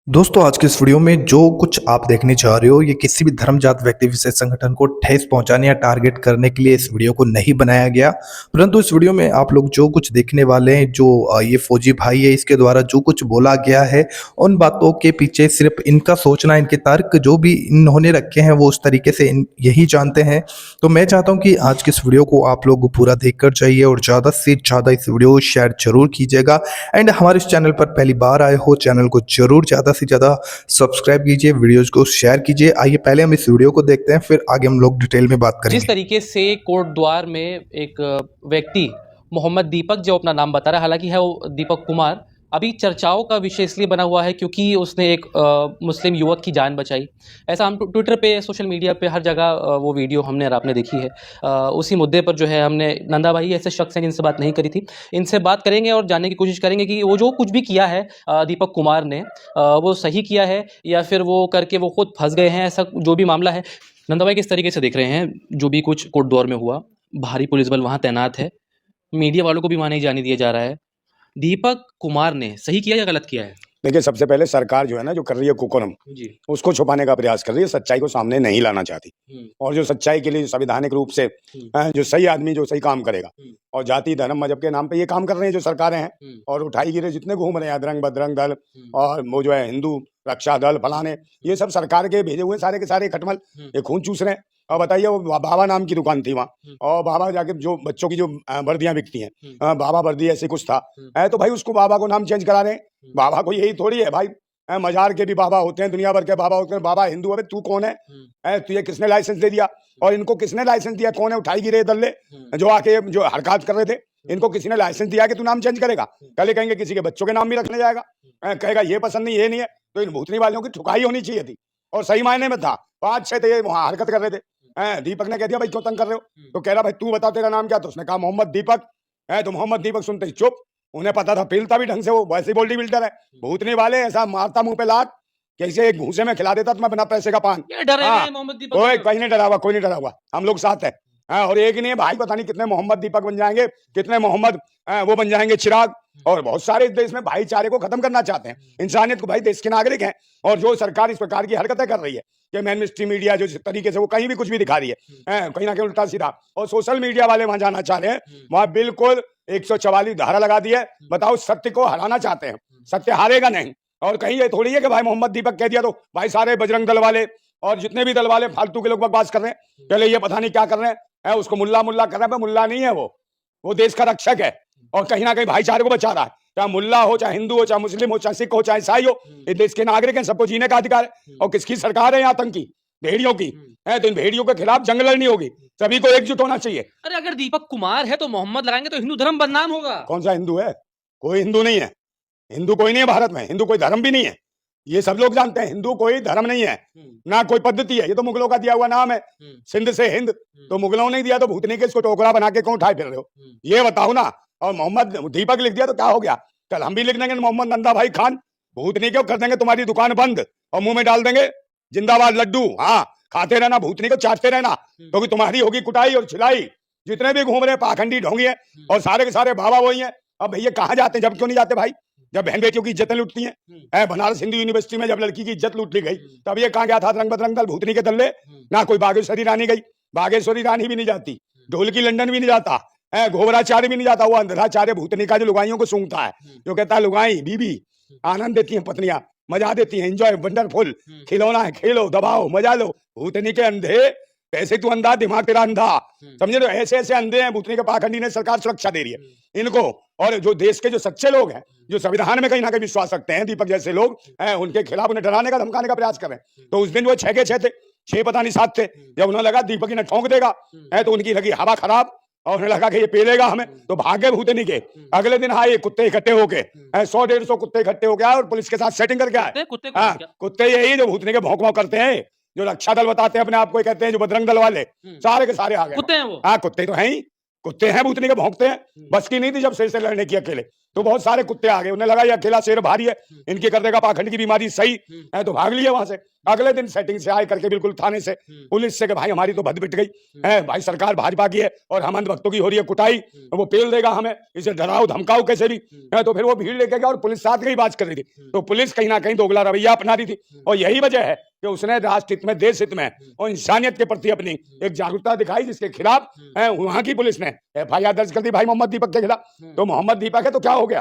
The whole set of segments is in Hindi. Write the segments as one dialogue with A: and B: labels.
A: दोस्तों आज के इस वीडियो में जो कुछ आप देखने जा रहे हो ये किसी भी धर्म जात व्यक्ति विशेष संगठन को ठेस पहुंचाने या टारगेट करने के लिए इस वीडियो को नहीं बनाया गया। परंतु इस वीडियो में आप लोग जो कुछ देखने वाले हैं, जो ये फौजी भाई है इसके द्वारा जो कुछ बोला गया है, उन बातों के पीछे सिर्फ इनका सोचना, इनके तर्क जो भी इन्होंने रखे हैं वो उस तरीके से यही जानते हैं। तो मैं चाहता हूँ कि आज के इस वीडियो को आप लोग पूरा देख कर जाइए और ज़्यादा से ज़्यादा इस वीडियो को शेयर जरूर कीजिएगा। एंड हमारे इस चैनल पर पहली बार आए हो, चैनल को जरूर ज़्यादा से ज़्यादा सब्सक्राइब कीजिए, वीडियोज़ को शेयर कीजिए। आइए पहले हम इस वीडियो को देखते हैं, फिर आगे हम लोग डिटेल में बात
B: जिस
A: करेंगे।
B: तरीके से कोटद्वार में एक व्यक्ति मोहम्मद दीपक जो अपना नाम बता रहा है, हालांकि है वो दीपक कुमार, अभी चर्चाओं का विषय इसलिए बना हुआ है क्योंकि उसने एक मुस्लिम युवक की जान बचाई। ऐसा हम ट्विटर पे, सोशल मीडिया पे हर जगह वो वीडियो हमने और आपने देखी है। उसी मुद्दे पर जो है हमने नंदा भाई ऐसे शख्स हैं जिनसे बात नहीं करी थी, इनसे बात करेंगे और जानने की कोशिश करेंगे कि वो जो कुछ भी किया है दीपक कुमार ने वो सही किया है या फिर वो करके वो खुद फंस गए हैं, ऐसा जो भी मामला है। नंदा भाई किस तरीके से देख रहे हैं जो भी कुछ कोटद्वार में हुआ? भारी पुलिस बल वहाँ तैनात है, मीडिया वालों को भी वहाँ नहीं जाने दिया जा रहा है। दीपक कुमार ने सही किया या गलत किया है?
C: देखिए, सबसे पहले सरकार जो है ना, जो कर रही है कुकर्म,
B: जी।
C: उसको छुपाने का प्रयास कर रही है, सच्चाई को सामने नहीं लाना चाहती। और जो सच्चाई के लिए संवैधानिक रूप से जो सही आदमी जो सही काम करेगा, और जाति धर्म मजहब के नाम पे ये काम कर रहे हैं जो सरकारें हैं, और उठाई गिरे जितने घूम रहे हैं अदरंग बदरंग दल और वो जो है हिंदू रक्षा दल फलाने, ये सब सरकार के भेजे हुए सारे के सारे खटमल ये खून चूस रहे हैं। और बताइए, वो बाबा नाम की दुकान थी वहाँ, और बाबा जाके जो बच्चों की जो वर्दियां बिकती हैं, बाबा वर्दी ऐसे कुछ था, तो भाई उसको बाबा को नाम चेंज करा रहे हैं। बाबा को यही थोड़ी है भाई, मजार के भी बाबा होते हैं, दुनिया भर के बाबा होते हैं। बाबा हिंदू है, तू कौन है? तुझे किसने लाइसेंस दे दिया? और इनको किसने लाइसेंस दिया? कौन है उठाई गिरे दल्ले जो आके जो हरकत कर रहे थे? इनको किसी ने लाइसेंस दिया कि तू नाम चेंज करेगा? कल कहेंगे किसी के बच्चों के नाम भी रखने जाएगा, कहेगा ये पसंद नहीं, ये नहीं है। तो इन भूतनी वालों की ठुकाई होनी चाहिए थी, और सही मायने में था। 5-6 थे वहां हरकत कर रहे थे। दीपक ने कह दिया भाई क्यों तंग कर रहे हो? तो कह रहा भाई तू बता तेरा नाम क्या? तो उसने कहा मोहम्मद दीपक है। तो मोहम्मद दीपक सुनते ही चुप। उन्हें पता था, पीलता भी ढंग से, वो वैसे बॉडी बिल्डर है। भूतनी वाले ऐसा मारता मुंह पे लात, कैसे एक घूसे में खिला देता तो मैं बिना पैसे का पान।
B: ये डरे
C: हाँ,
B: हैं मोहम्मद दीपक
C: कोई
B: से?
C: कहीं नहीं डरा हुआ, कोई नहीं डरा हुआ, हम लोग साथ है। और एक नहीं है भाई, पता नहीं कितने मोहम्मद दीपक बन जाएंगे, कितने मोहम्मद वो बन जाएंगे चिराग। और बहुत सारे इस देश में भाईचारे को खत्म करना चाहते हैं, इंसानियत को। भाई देश के नागरिक हैं, और जो सरकार इस प्रकार की हरकतें कर रही है कि मेन स्ट्रीम मीडिया जो तरीके से वो कहीं भी कुछ भी दिखा रही है, कहीं ना कहीं उल्टा सीधा, और सोशल मीडिया वाले वहां जाना चाह रहे हैं, वहां बिल्कुल 144 धारा लगा दी है। बताओ, सत्य को हराना चाहते हैं, सत्य हारेगा नहीं। और कहीं ये थोड़ी है कि भाई मोहम्मद दीपक कह दिया तो भाई सारे बजरंग दल वाले और जितने भी दल वाले फालतू के लोग बकवास कर रहे हैं, पहले ये पता नहीं क्या कर रहे हैं, उसको मुल्ला मुल्ला कर रहे हैं। मुल्ला नहीं है वो देश का रक्षक है, और कहीं ना कहीं भाईचारे को बचा रहा है। चाहे मुल्ला हो, चाहे हिंदू हो, चाहे मुस्लिम हो, चाहे सिख हो, चाहे ईसाई हो, ये देश के नागरिक हैं, सबको जीने का अधिकार है। और किसकी सरकार है? आतंकी भेड़ियों की है। तो इन भेड़ियों के खिलाफ जंग लड़नी होगी, सभी को एकजुट होना चाहिए।
B: अरे अगर दीपक कुमार है तो मोहम्मद लगाएंगे तो हिंदू धर्म बदनाम होगा।
C: कौन सा हिंदू है? कोई हिंदू नहीं है। हिंदू कोई नहीं है भारत में, हिंदू कोई धर्म भी नहीं है, ये सब लोग जानते हैं। हिंदू कोई धर्म नहीं है, ना कोई पद्धति है, ये तो मुगलों का दिया हुआ नाम है, सिंध से हिंद। तो मुगलों ने दिया, तो भूतनी के इसको टोकरा बना के क्यों उठाए फिर रहे हो? ये बताओ ना। और मोहम्मद दीपक लिख दिया तो क्या हो गया? कल हम भी लिख देंगे मोहम्मद नंदा भाई खान। भूतनी क्यों कर देंगे तुम्हारी दुकान बंद, और मुंह में डाल देंगे जिंदाबाद लड्डू। हाँ, खाते रहना, भूतनी को चाटते रहना, क्योंकि तुम्हारी होगी कुटाई और छिलाई। जितने भी घूम रहे पाखंडी ढोंगी है, और सारे के सारे बाबा वही है। अब भैया कहाँ जाते हैं? जब क्यों नहीं जाते भाई? जब बहन बेटियों की इज्जतें लूटती हैं। बनारस हिंदू यूनिवर्सिटी में जब लड़की की इज्जत लूट ली गई, तब ये कहाँ गया था रंग बदरंग दल भूतनी के दल्ले? ना कोई बागेश्वरी रानी गई, बागेश्वरी रानी भी नहीं जाती, ढोलकी लंदन भी नहीं जाता, घोबराचार्य भी नहीं जाता। वो अंधराचार्य भूतनी का जो लुगाइयों को सूंघता है, जो कहता है लुगाई बीबी आनंद देती हैं, पत्नियां मजा देती हैं, एंजॉय वंडरफुल, खिलौना है, खेलो दबाओ मजा लो। भूतनी के अंधे, कैसे तू अंधा, दिमाग तेरा अंधा, समझे? तो ऐसे ऐसे अंधे हैं भूतनी के पाखंडी ने, सरकार सुरक्षा दे रही है इनको। और जो देश के जो सच्चे लोग हैं, जो संविधान में कहीं ना कहीं विश्वास रखते हैं, दीपक जैसे लोग हैं, उनके खिलाफ उन्हें डराने का धमकाने का प्रयास कर रहे हैं। तो उस दिन वो 6 के 6 थे, 6 पता नहीं 7 थे। जब उन्हें लगा दीपक इन्हें ठोंक देगा, तो उनकी लगी हवा खराब, और उन्हें लगा कि ये पेलेगा हमें, तो भागे भूतनी के। अगले दिन आए कुत्ते इकट्ठे होके, 100-150 कुत्ते इकट्ठे हो गया, और पुलिस के साथ सेटिंग करके आए। कुत्ते यही जो भूतनी के भौंक भौंक करते हैं, जो रक्षा दल बताते हैं अपने आप को, कहते हैं जो बजरंग दल वाले, सारे के सारे आ गए।
B: कुत्ते हैं वो?
C: हाँ, कुत्ते तो हैं ही, कुत्ते हैं भूतनी के, भौंकते हैं। बस की नहीं थी जब शेर से लड़ने की अकेले, तो बहुत सारे कुत्ते आ गए, उन्हें लगा ये अकेला शेर भारी है, इनके कर देगा पाखंड की बीमारी सही है, तो भाग लिए वहां से। अगले दिन सेटिंग से आए करके बिल्कुल थाने से पुलिस से कि भाई हमारी तो भद पिट गई है, भाई सरकार भाजपा की है और हम अंधभक्तों की हो रही है कुटाई, तो वो पेल देगा हमें, इसे डराओ धमकाओ कैसे भी है। तो फिर वो भीड़ लेके गया और पुलिस साथ में ही बात कर रही थी, तो पुलिस कहीं ना कहीं दोगला रवैया अपना रही थी, और यही वजह है कि उसने राष्ट्र हित में, देश हित में और इंसानियत के प्रति अपनी एक जागरूकता दिखाई, जिसके खिलाफ वहां की पुलिस ने FIR दर्ज कर दी भाई मोहम्मद दीपक के खिलाफ। तो मोहम्मद दीपक है तो क्या हो गया,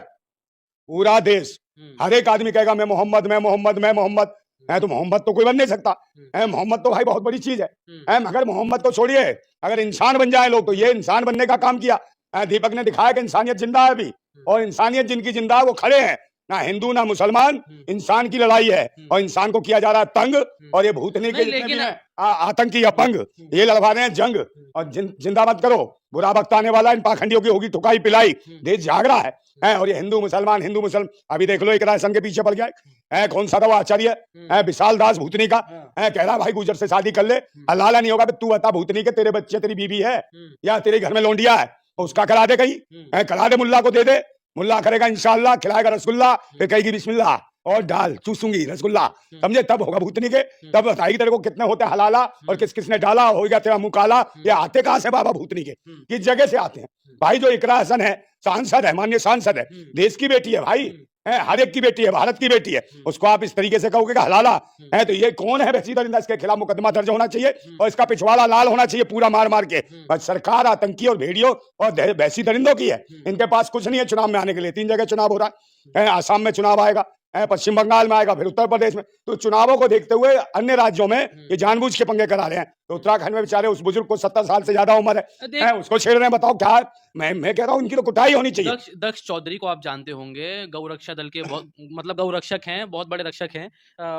C: पूरा देश हर एक आदमी कहेगा मैं मोहम्मद, मैं मोहम्मद, मैं मोहम्मद है, तो मोहम्मद तो कोई बन नहीं सकता है, मोहम्मद तो भाई बहुत बड़ी चीज है। मगर मोहम्मद को छोड़िए, अगर इंसान बन जाए लोग, तो ये इंसान बनने का काम किया दीपक ने, दिखाया कि इंसानियत जिंदा है अभी, और इंसानियत जिनकी जिंदा है वो खड़े हैं, ना हिंदू ना मुसलमान, इंसान की लड़ाई है और इंसान को किया जा रहा है तंग, और ये भूतनी के जितने भी हैं आतंकी अपंग, ये लड़वा रहे हैं जंग, और जिंदा मत करो, बुरा वक्त आने वाला, इन पाखंडियों की होगी ठुकाई पिलाई, देश जाग रहा है। और ये हिंदू मुसलमान अभी देख लो एक राशन के पीछे पड़ गया है, कौन सा था वो आचार्य विशाल दास भूतनी का, कह रहा भाई गुजर से शादी कर ले, हलाला नहीं होगा, तू बता भूतनी के तेरे बच्चे तेरी बीवी है या तेरे घर में लौंडिया है, उसका करा दे कहीं, करा दे, मुल्ला को दे दे, मुल्ला करेगा इंशाल्लाह, खिलाएगा रसगुल्ला, फिर कहेगी बिस्मिल्लाह और डाल चूसूंगी रसगुल्ला, समझे, तब होगा भूतनी के, तब बताएगी तेरे को कितने होते हलाला और किस किसने डाला, होगा तेरा मुंह काला। ये आते कहां से बाबा भूतनी के, किस जगह से आते हैं भाई? जो इकरा हसन है, सांसद है, माननीय सांसद है, देश की बेटी है भाई, हर एक की बेटी है, भारत की बेटी है, उसको आप इस तरीके से कहोगे कि हलाला है, तो ये कौन है वैसी दरिंदा? इसके खिलाफ मुकदमा दर्ज होना चाहिए और इसका पिछवाड़ा लाल होना चाहिए पूरा मार मार के। बस सरकार आतंकी और भेड़ियों और वैसी दरिंदों की है, इनके पास कुछ नहीं है चुनाव में आने के लिए। 3 जगह चुनाव हो रहा है, आसाम में चुनाव आएगा, पश्चिम बंगाल में आएगा, फिर उत्तर प्रदेश में, तो चुनावों को देखते हुए अन्य राज्यों में ये जानबूझ के पंगे करा रहे हैं। तो उत्तराखंड में बेचारे उस बुजुर्ग को 70 साल से ज्यादा उम्र है, उसको छेड़ रहे हैं, बताओ क्या? मैं कह रहा हूँ इनकी तो कुटाई होनी चाहिए।
B: दक्ष चौधरी को आप जानते होंगे, गौरक्षा दल के मतलब गौरक्षक हैं, बहुत बड़े रक्षक हैं,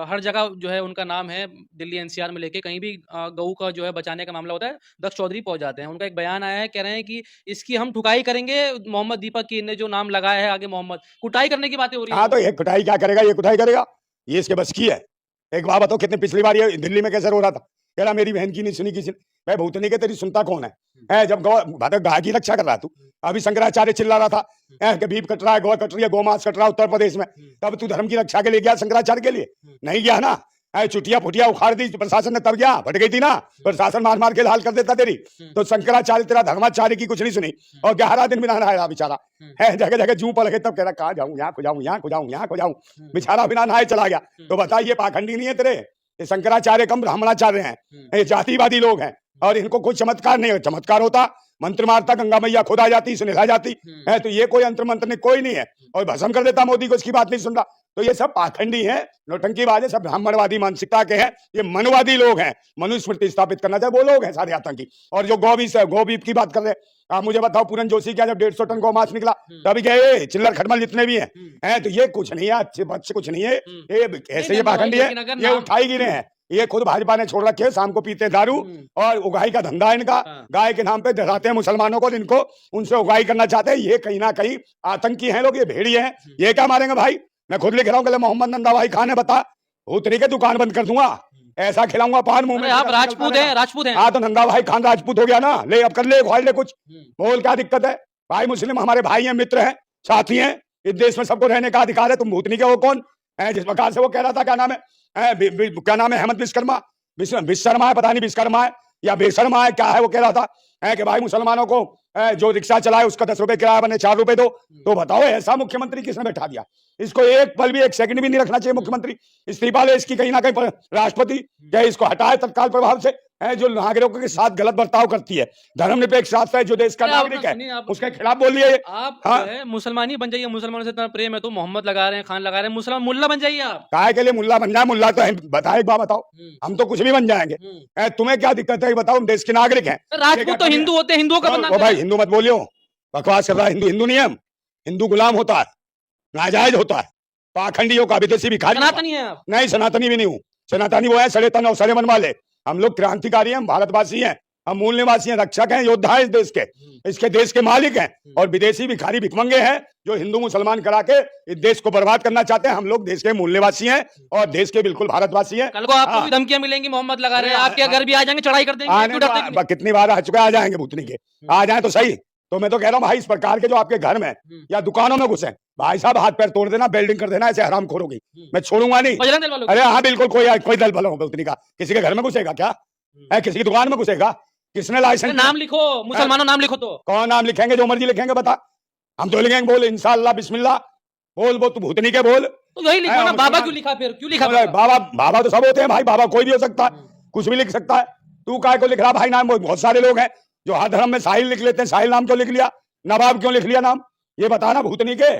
B: हर जगह जो है उनका नाम है, दिल्ली NCR में लेके कहीं भी गऊ का जो है बचाने का मामला होता है, दक्ष चौधरी पहुंच जाते हैं। उनका एक बयान आया है, कह रहे हैं कि इसकी हम ठुकाई करेंगे, मोहम्मद दीपक की ने जो नाम लगाया है आगे मोहम्मद, कुटाई करने की बातें हो रही है।
C: हाँ, तो ये कुटाई क्या करेगा, ये कुटाई करेगा, ये इसके बस की है। एक बात बताओ, कितनी पिछली बार ये दिल्ली में कैसे रो रहा था, कह रहा मेरी बहन की नहीं सुनी किसी ने, भाई भूतनी के तेरी सुनता कौन है? जब गाय की रक्षा कर रहा तू, अभी शंकराचार्य चिल्ला रहा था कि बीफ कट रहा है, गौ कट रही है, गोमांस कट रहा है उत्तर प्रदेश में, तब तू धर्म की रक्षा के लिए गया शंकराचार्य के लिए? नहीं गया ना, चुटिया फुटिया उखाड़ दी प्रशासन ने, तब गया, फट गई थी ना, प्रशासन मार मार के लाल कर देता तेरी। तो शंकराचार्य तेरा धर्माचार्य की कुछ नहीं सुनी, और 11 दिन बिना नहाया बेचारा है, जगह जगह जू पड़ गए, तब कह रहा कहाँ जाऊं, यहाँ को जाऊं, यहाँ को जाऊं, यहाँ को जाऊं, बेचारा बिना नहाए चला गया। तो बताइए पाखंडी नहीं है तेरे ये शंकराचार्य कम ब्राह्मणाचार्य हैं, ये जातिवादी लोग हैं, और इनको कोई चमत्कार नहीं है। चमत्कार होता मंत्र मारता, गंगा मैया खुद आ जाती, सुनिला जाती है, तो ये कोई अंतर मंत्र नहीं, कोई नहीं है, और भस्म कर देता मोदी को, इसकी बात नहीं सुन रहा। तो ये सब पाखंडी हैं, नौटंकीबाज है, सब ब्राह्मणवादी मानसिकता के हैं, ये मनवादी लोग हैं, मनुस्मृति स्थापित करना चाहे वो लोग हैं सारे आतंकी। और जो गौ बीफ की बात कर रहे हैं, आप मुझे बताओ, पूरन जोशी क्या जब 150 टन गौ मांस निकला तभी गए चिल्लर खटमल जितने भी हैं, तो ये कुछ नहीं है, अच्छे बच्चे कुछ नहीं है, ये ऐसे ये पाखंडी है, ये उठाई गिरे हैं, ये खुद भाजपा ने छोड़ रखे है, शाम को पीते दारू और उगाई का धंधा है इनका, गाय के नाम पे डराते हैं मुसलमानों को, इनको उनसे उगाई करना चाहते हैं, ये कहीं ना कहीं आतंकी हैं लोग, ये भेड़िए हैं, ये क्या मारेंगे भाई? मैं खुद लिख रहा हूँ, मोहम्मद नंदा भाई खान ने बता, भूतनी के दुकान बंद कर दूंगा, ऐसा खिलाऊंगा पान मुंह में।
B: आप राजपूत हैं, राजपूत हैं।
C: हाँ, तो नंदा भाई खान राजपूत हो गया ना, ले अब कर ले, खोल ले कुछ, बोल क्या दिक्कत है भाई? मुस्लिम हमारे भाई हैं, मित्र हैं, साथी हैं, इस देश में सबको रहने का अधिकार है, तुम भूतनी के हो कौन? जिस प्रकार से वो कह रहा था, क्या नाम है, क्या नाम है, हेमंत विश्वकर्मा, विश्वकर्मा है, पता नहीं विश्वकर्मा है या बेशर्मा है, क्या है, वो कह रहा था कि भाई मुसलमानों को जो रिक्शा चलाए उसका 10 रुपए किराया बने 4 रुपए दो। तो बताओ ऐसा मुख्यमंत्री किसने बैठा दिया? इसको एक पल भी, एक सेकंड भी नहीं रखना चाहिए मुख्यमंत्री, इस्तीफा ले इसकी कहीं ना कहीं राष्ट्रपति, क्या इसको हटाए तत्काल प्रभाव से, जो नागरिकों के साथ गलत बर्ताव करती है, धर्मनिरपेक्ष राष्ट्र है, जो देश का नागरिक है, उसके खिलाफ बोलिए।
B: आप मुसलमानी बन जाइए, मुसलमानों से इतना प्रेम है तो मोहम्मद लगा रहे हैं, खान लगा रहे हैं, मुसलमान मुल्ला बन जाइए आप।
C: काय के लिए मुल्ला बन जाए? मुल्ला तो बताए, एक बात बताओ, हम तो कुछ भी बन जाएंगे, तुम्हें क्या दिक्कत है बताओ? हम देश के नागरिक हैं,
B: राजपूत तो हिंदू होते हैं, हिंदुओं का बनना।
C: भाई हिंदू मत बोलियो, बकवास कर रहा है, हिंदू नहीं है हम, हिंदू गुलाम होता है, नाजायज होता है, पाखंडियों का, विदेशी भिखारी।
B: सनातनी है आप?
C: नहीं, सनातनी भी नहीं हूँ, सनातनी वो है सड़े तन और सड़े मन वाले, हम लोग क्रांतिकारी हैं, हम भारतवासी हैं, हम मूल निवासी हैं, रक्षक हैं, योद्धा हैं इस देश के, इसके देश के मालिक हैं, और विदेशी भिखारी भिखमंगे हैं जो हिंदू मुसलमान करा के इस देश को बर्बाद करना चाहते हैं। हम लोग देश के मूल निवासी हैं और देश के बिल्कुल भारतवासी हैं।
B: कल को आपको भी धमकियां मिलेंगी, मोहम्मद लगा रहे हैं, आपके घर भी आ जाएंगे, चढ़ाई कर देंगे,
C: कितनी बार आ चुके, आ जाएंगे भूतनी के, आ जाए तो सही, तो मैं तो कह रहा हूँ भाई, इस प्रकार के जो आपके घर में या दुकानों में घुसे, भाई साहब हाथ पैर तोड़ देना, बेल्डिंग कर देना, ऐसे हराम खोरोगी मैं छोड़ूंगा नहीं।
B: बजरंग दल वालों
C: अरे हाँ बिल्कुल, कोई दल भला होगा उतनी का, किसी के घर में घुसेगा क्या है? किसी की दुकान में घुसेगा? किसने लाइसेंस?
B: नाम लिखो, मुसलमानों नाम लिखो। तो
C: कौन नाम लिखेंगे? जो मर्जी लिखेंगे, बता। हम तो लिखेंगे बोल इंशाअल्लाह बिस्मिल्लाह, बोल वो तू भूतनी के बोल।
B: तो यही लिखो ना, बाबा क्यों लिखा? फिर क्यों लिखा
C: बाबा? बाबा तो सब होते हैं भाई, बाबा कोई भी हो सकता है, कुछ भी लिख सकता है। तू काय को लिख रहा भाई नाम? बहुत सारे लोग हैं जो हर धर्म में साहिल लिख लेते हैं। साहिल नाम क्यों लिख लिया? नवाब क्यों लिख लिया नाम? ये बताना भूतनी के।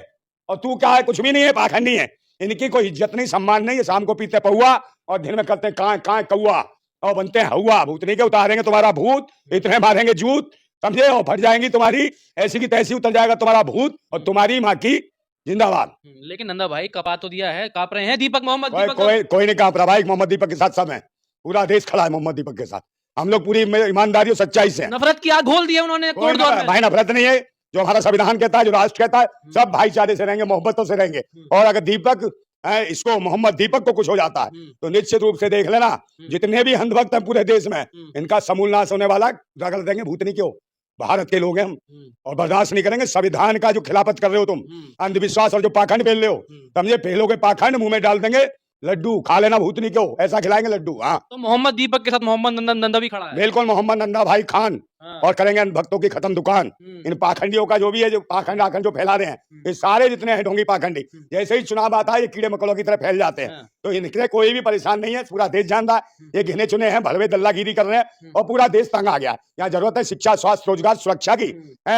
C: और तू क्या है? कुछ भी नहीं है, पाखंडी है। इनकी कोई इज्जत नहीं, सम्मान नहीं है। शाम को पीते पहुआ और दिन में करते कां कौआ और बनते हैं हवा। भूतनी के उतारेंगे तुम्हारा भूत, इतने मारेंगे जूत, समझे? और फट जाएंगी तुम्हारी, ऐसी की तैसी उतर जाएगा तुम्हारा भूत, और तुम्हारी माँ की जिंदाबाद।
B: लेकिन नंदा भाई कपा तो दिया है, कांप रहे हैं दीपक मोहम्मद।
C: कोई नहीं कांप रहा भाई, मोहम्मद दीपक के साथ सब है, पूरा देश खड़ा है मोहम्मद दीपक के साथ। हम लोग पूरी ईमानदारी और सच्चाई से।
B: नफरत की आग घोल दी है उन्होंने कोरिडोर में।
C: भाई नफरत नहीं है, जो हमारा संविधान कहता है, जो राष्ट्र कहता है, सब भाईचारे से रहेंगे, मोहब्बतों से रहेंगे। और अगर दीपक इसको मोहम्मद दीपक को कुछ हो जाता है तो निश्चित रूप से देख लेना, जितने भी अंधभक्त हैं पूरे देश में, इनका समूल नाश होने वाला। रगड़ देंगे भूतनी क्यों, भारत के लोग हैं हम, और बर्दाश्त नहीं करेंगे। संविधान का जो खिलाफत कर रहे हो तुम, अंधविश्वास और जो पाखंड पेल रहे हो, समझे? पेलोगे पाखंड, मुंह में डाल देंगे लड्डू, खा लेना भूतनी क्यों, ऐसा खिलाएंगे लड्डू। हाँ,
B: तो मोहम्मद दीपक के साथ मोहम्मद नंदा भी खड़ा है।
C: बिल्कुल, मोहम्मद नंदा भाई खान। और करेंगे भक्तों की खत्म दुकान। इन पाखंडियों का जो भी है, जो पाखंड आखंड जो फैला रहे हैं, ये सारे जितने हैं ढोंगी पाखंडी, जैसे ही चुनाव आता है ये कीड़े मकोड़ों की तरह फैल जाते हैं। तो इनके कोई भी परेशान नहीं है, पूरा देश जानता है। ये गिने चुने हैं, भड़वे दल्लागिरी कर रहे हैं और पूरा देश तंग आ गया। यहाँ जरूरत है शिक्षा, स्वास्थ्य, रोजगार, सुरक्षा की।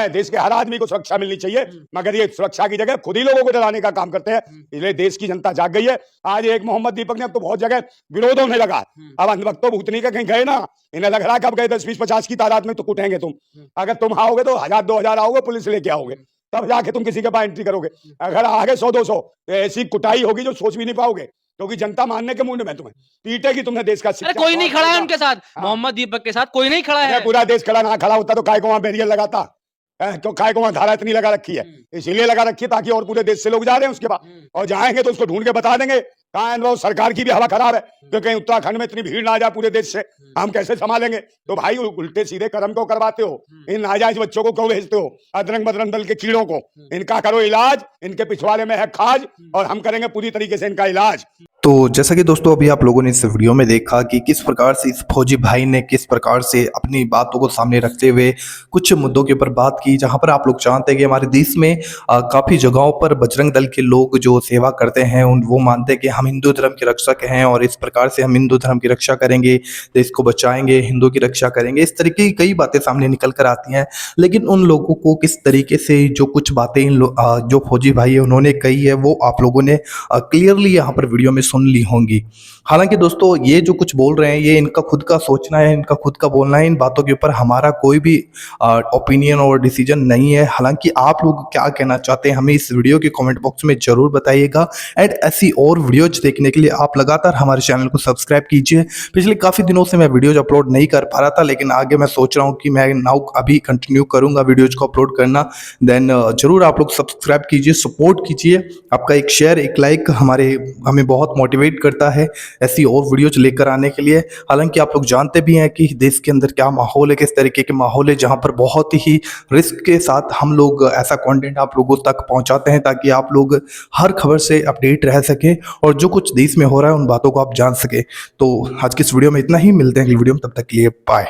C: देश के हर आदमी को सुरक्षा मिलनी चाहिए, मगर ये सुरक्षा की जगह खुद ही लोगों को डराने का काम करते हैं। इसलिए देश की जनता जाग गई है। आज एक मोहम्मद दीपक ने अब तो बहुत जगह विरोध होने लगा। अब अंधभक्तों भूतनी के कहीं गए ना, इन्हें लग रहा है कब गए 10, 20, 50 की तादाद में तो कुटेंगे तुम। अगर तुम आओगे तो 1000, 2000 आओगे, पुलिस लेके आओगे, तब जाके तुम किसी के पास एंट्री करोगे। अगर आगे 100, 200 तो ऐसी कुटाई होगी जो सोच भी नहीं पाओगे, क्योंकि जनता मानने के मूड में तुम्हें पीटेगी। तुमने देश का शिक्षा,
B: कोई नहीं खड़ा है उनके साथ, मोहम्मद दीपक के साथ कोई नहीं खड़ा है।
C: पूरा देश खड़ा ना खड़ा होता तो काय को वहां बैरियर लगाता, क्यों काय को वहां धारा इतनी लगा रखी है? इसीलिए लगा रखी है ताकि और पूरे देश से लोग जा रहे हैं उसके बाद, और जाएंगे तो उसको ढूंढ के बता देंगे कहाँ है। सरकार की भी हवा खराब है, तो कहीं उत्तराखंड में इतनी भीड़ ना आ जाए पूरे देश से, हम कैसे संभालेंगे? तो भाई उल्टे सीधे कर्म को करवाते हो, इन नाजायज बच्चों को क्यों भेजते हो? अदरंग बदरंग दल के कीड़ों को, इनका करो इलाज, इनके पिछवाड़े में है खाज, और हम करेंगे पूरी तरीके से इनका इलाज।
A: तो जैसा कि दोस्तों अभी आप लोगों ने इस वीडियो में देखा कि किस प्रकार से इस फौजी भाई ने किस प्रकार से अपनी बातों को सामने रखते हुए कुछ मुद्दों के ऊपर बात की, जहां पर आप लोग जानते हैं कि हमारे देश में काफ़ी जगहों पर बजरंग दल के लोग जो सेवा करते हैं वो मानते हैं कि हम हिंदू धर्म के रक्षक हैं और इस प्रकार से हम हिंदू धर्म की रक्षा करेंगे, देश को बचाएंगे, हिंदू की रक्षा करेंगे। इस तरीके की कई बातें सामने निकल कर आती हैं, लेकिन उन लोगों को किस तरीके से जो कुछ बातें जो फौजी भाई है उन्होंने कही है वो आप लोगों ने क्लियरली यहाँ पर वीडियो में सुन ली होंगी। हालांकि दोस्तों ये जो कुछ बोल रहे हैं ये इनका खुद का सोचना है, इनका खुद का बोलना है। इन बातों के ऊपर हमारा कोई भी ओपिनियन और डिसीजन नहीं है। हालांकि आप लोग क्या कहना चाहते हैं हमें इस वीडियो के कमेंट बॉक्स में जरूर बताइएगा। एंड ऐसी और वीडियोज देखने के लिए आप लगातार हमारे चैनल को सब्सक्राइब कीजिए। पिछले काफ़ी दिनों से मैं वीडियोज अपलोड नहीं कर पा रहा था, लेकिन आगे मैं सोच रहा हूँ कि मैं नाउ अभी कंटिन्यू करूँगा वीडियोज को अपलोड करना। देन जरूर आप लोग सब्सक्राइब कीजिए, सपोर्ट कीजिए। आपका एक शेयर, एक लाइक हमें बहुत मोटिवेट करता है ऐसी और वीडियोज लेकर आने के लिए। हालांकि आप लोग जानते भी हैं कि देश के अंदर क्या माहौल है, किस तरीके के माहौल है, जहां पर बहुत ही रिस्क के साथ हम लोग ऐसा कंटेंट आप लोगों तक पहुंचाते हैं ताकि आप लोग हर खबर से अपडेट रह सके और जो कुछ देश में हो रहा है उन बातों को आप जान सके। तो आज की इस वीडियो में इतना ही, मिलते हैं अगली वीडियो में, तब तक के लिए बाय।